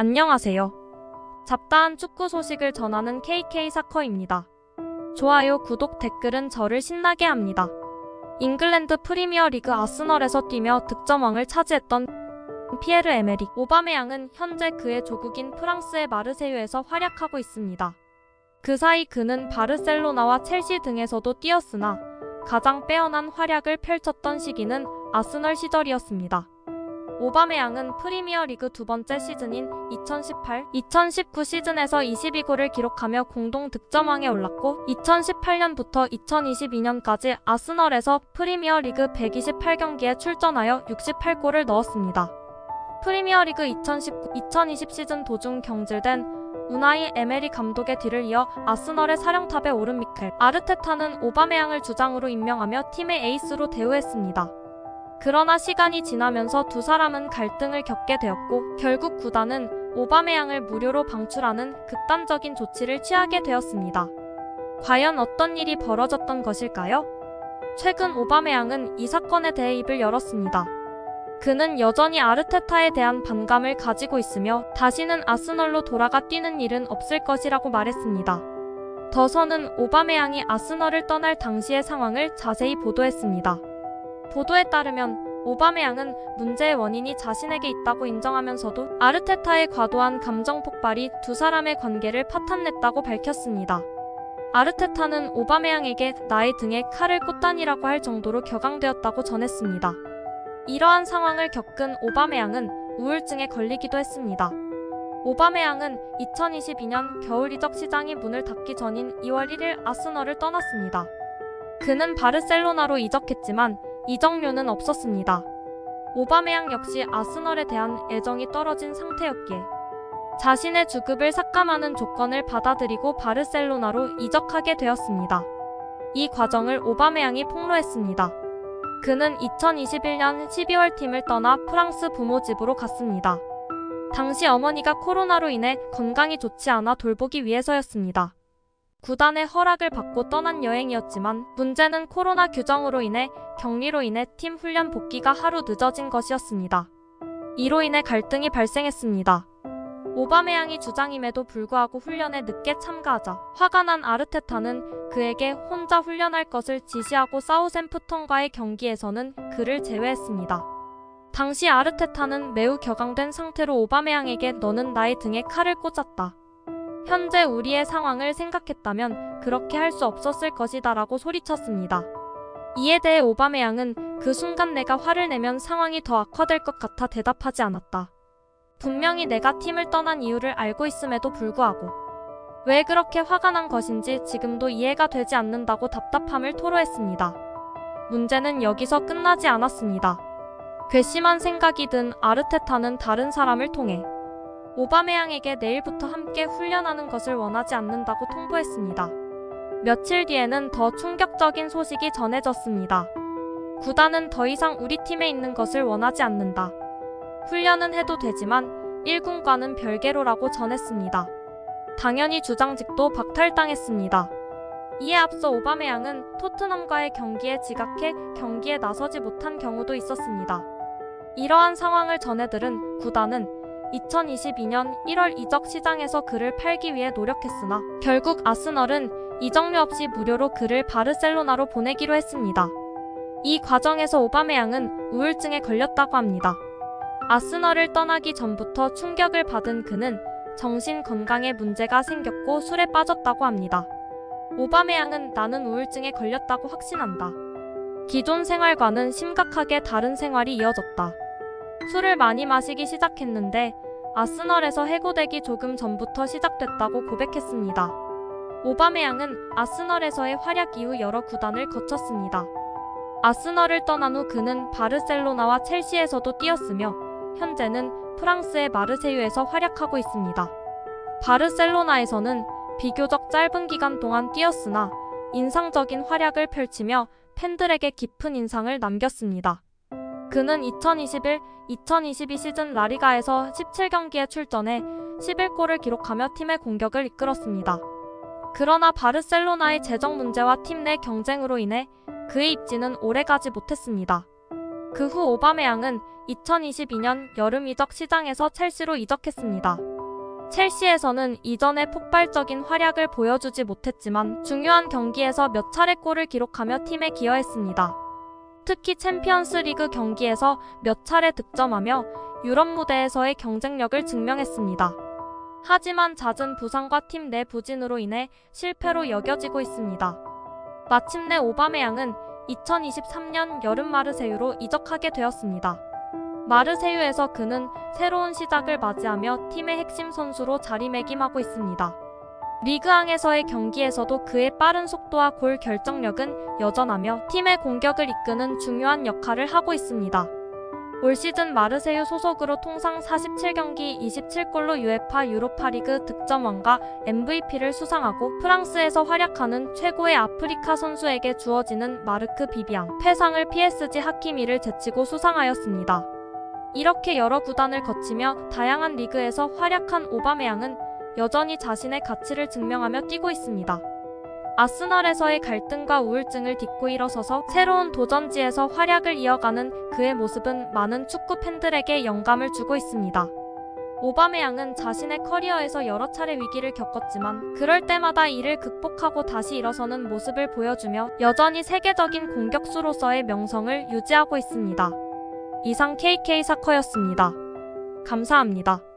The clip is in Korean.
안녕하세요. 잡다한 축구 소식을 전하는 KK사커입니다. 좋아요, 구독, 댓글은 저를 신나게 합니다. 잉글랜드 프리미어리그 아스널에서 뛰며 득점왕을 차지했던 피에르 에메릭 오바메양은 현재 그의 조국인 프랑스의 마르세유에서 활약하고 있습니다. 그 사이 그는 바르셀로나와 첼시 등에서도 뛰었으나 가장 빼어난 활약을 펼쳤던 시기는 아스널 시절이었습니다. 오바메양은 프리미어리그 두 번째 시즌인 2018-2019 시즌에서 22골을 기록하며 공동 득점왕에 올랐고 2018년부터 2022년까지 아스널에서 프리미어리그 128경기에 출전하여 68골을 넣었습니다. 프리미어리그 2019-2020 시즌 도중 경질된 우나이 에메리 감독의 뒤를 이어 아스널의 사령탑에 오른 미켈 아르테타는 오바메양을 주장으로 임명하며 팀의 에이스로 대우했습니다. 그러나 시간이 지나면서 두 사람은 갈등을 겪게 되었고 결국 구단은 오바메양을 무료로 방출하는 극단적인 조치를 취하게 되었습니다. 과연 어떤 일이 벌어졌던 것일까요? 최근 오바메양은 이 사건에 대해 입을 열었습니다. 그는 여전히 아르테타에 대한 반감을 가지고 있으며 다시는 아스널로 돌아가 뛰는 일은 없을 것이라고 말했습니다. 더서는 오바메양이 아스널을 떠날 당시의 상황을 자세히 보도했습니다. 보도에 따르면 오바메양은 문제의 원인이 자신에게 있다고 인정하면서도 아르테타의 과도한 감정 폭발이 두 사람의 관계를 파탄냈다고 밝혔습니다. 아르테타는 오바메양에게 나의 등에 칼을 꽂다니라고 할 정도로 격앙되었다고 전했습니다. 이러한 상황을 겪은 오바메양은 우울증에 걸리기도 했습니다. 오바메양은 2022년 겨울 이적 시장이 문을 닫기 전인 2월 1일 아스널을 떠났습니다. 그는 바르셀로나로 이적했지만 이적료는 없었습니다. 오바메양 역시 아스널에 대한 애정이 떨어진 상태였기에 자신의 주급을 삭감하는 조건을 받아들이고 바르셀로나로 이적하게 되었습니다. 이 과정을 오바메양이 폭로했습니다. 그는 2021년 12월 팀을 떠나 프랑스 부모 집으로 갔습니다. 당시 어머니가 코로나로 인해 건강이 좋지 않아 돌보기 위해서였습니다. 구단의 허락을 받고 떠난 여행이었지만 문제는 코로나 규정으로 인해 격리로 인해 팀 훈련 복귀가 하루 늦어진 것이었습니다. 이로 인해 갈등이 발생했습니다. 오바메양이 주장임에도 불구하고 훈련에 늦게 참가하자 화가 난 아르테타는 그에게 혼자 훈련할 것을 지시하고 사우샘프턴과의 경기에서는 그를 제외했습니다. 당시 아르테타는 매우 격앙된 상태로 오바메양에게 너는 나의 등에 칼을 꽂았다. 현재 우리의 상황을 생각했다면 그렇게 할 수 없었을 것이다 라고 소리쳤습니다. 이에 대해 오바메양은 그 순간 내가 화를 내면 상황이 더 악화될 것 같아 대답하지 않았다. 분명히 내가 팀을 떠난 이유를 알고 있음에도 불구하고 왜 그렇게 화가 난 것인지 지금도 이해가 되지 않는다고 답답함을 토로했습니다. 문제는 여기서 끝나지 않았습니다. 괘씸한 생각이 든 아르테타는 다른 사람을 통해 오바메양에게 내일부터 함께 훈련하는 것을 원하지 않는다고 통보했습니다. 며칠 뒤에는 더 충격적인 소식이 전해졌습니다. 구단은 더 이상 우리 팀에 있는 것을 원하지 않는다. 훈련은 해도 되지만 1군과는 별개로라고 전했습니다. 당연히 주장직도 박탈당했습니다. 이에 앞서 오바메양은 토트넘과의 경기에 지각해 경기에 나서지 못한 경우도 있었습니다. 이러한 상황을 전해들은 구단은 2022년 1월 이적 시장에서 그를 팔기 위해 노력했으나 결국 아스널은 이적료 없이 무료로 그를 바르셀로나로 보내기로 했습니다. 이 과정에서 오바메양은 우울증에 걸렸다고 합니다. 아스널을 떠나기 전부터 충격을 받은 그는 정신 건강에 문제가 생겼고 술에 빠졌다고 합니다. 오바메양은 나는 우울증에 걸렸다고 확신한다. 기존 생활과는 심각하게 다른 생활이 이어졌다. 술을 많이 마시기 시작했는데 아스널에서 해고되기 조금 전부터 시작됐다고 고백했습니다. 오바메양은 아스널에서의 활약 이후 여러 구단을 거쳤습니다. 아스널을 떠난 후 그는 바르셀로나와 첼시에서도 뛰었으며 현재는 프랑스의 마르세유에서 활약하고 있습니다. 바르셀로나에서는 비교적 짧은 기간 동안 뛰었으나 인상적인 활약을 펼치며 팬들에게 깊은 인상을 남겼습니다. 그는 2021-2022 시즌 라리가에서 17경기에 출전해 11골을 기록하며 팀의 공격을 이끌었습니다. 그러나 바르셀로나의 재정 문제와 팀 내 경쟁으로 인해 그의 입지는 오래가지 못했습니다. 그 후 오바메양은 2022년 여름 이적 시장에서 첼시로 이적했습니다. 첼시에서는 이전에 폭발적인 활약을 보여주지 못했지만 중요한 경기에서 몇 차례 골을 기록하며 팀에 기여했습니다. 특히 챔피언스 리그 경기에서 몇 차례 득점하며 유럽 무대에서의 경쟁력을 증명했습니다. 하지만 잦은 부상과 팀 내 부진으로 인해 실패로 여겨지고 있습니다. 마침내 오바메양은 2023년 여름 마르세유로 이적하게 되었습니다. 마르세유에서 그는 새로운 시작을 맞이하며 팀의 핵심 선수로 자리매김하고 있습니다. 리그앙에서의 경기에서도 그의 빠른 속도와 골 결정력은 여전하며 팀의 공격을 이끄는 중요한 역할을 하고 있습니다. 올 시즌 마르세유 소속으로 통상 47경기 27골로 UEFA 유로파리그 득점왕과 MVP를 수상하고 프랑스에서 활약하는 최고의 아프리카 선수에게 주어지는 마르크 비비앙 패상을 PSG 하키미를 제치고 수상하였습니다. 이렇게 여러 구단을 거치며 다양한 리그에서 활약한 오바메양은 여전히 자신의 가치를 증명하며 뛰고 있습니다. 아스널에서의 갈등과 우울증을 딛고 일어서서 새로운 도전지에서 활약을 이어가는 그의 모습은 많은 축구 팬들에게 영감을 주고 있습니다. 오바메양은 자신의 커리어에서 여러 차례 위기를 겪었지만 그럴 때마다 이를 극복하고 다시 일어서는 모습을 보여주며 여전히 세계적인 공격수로서의 명성을 유지하고 있습니다. 이상 KK 사커였습니다. 감사합니다.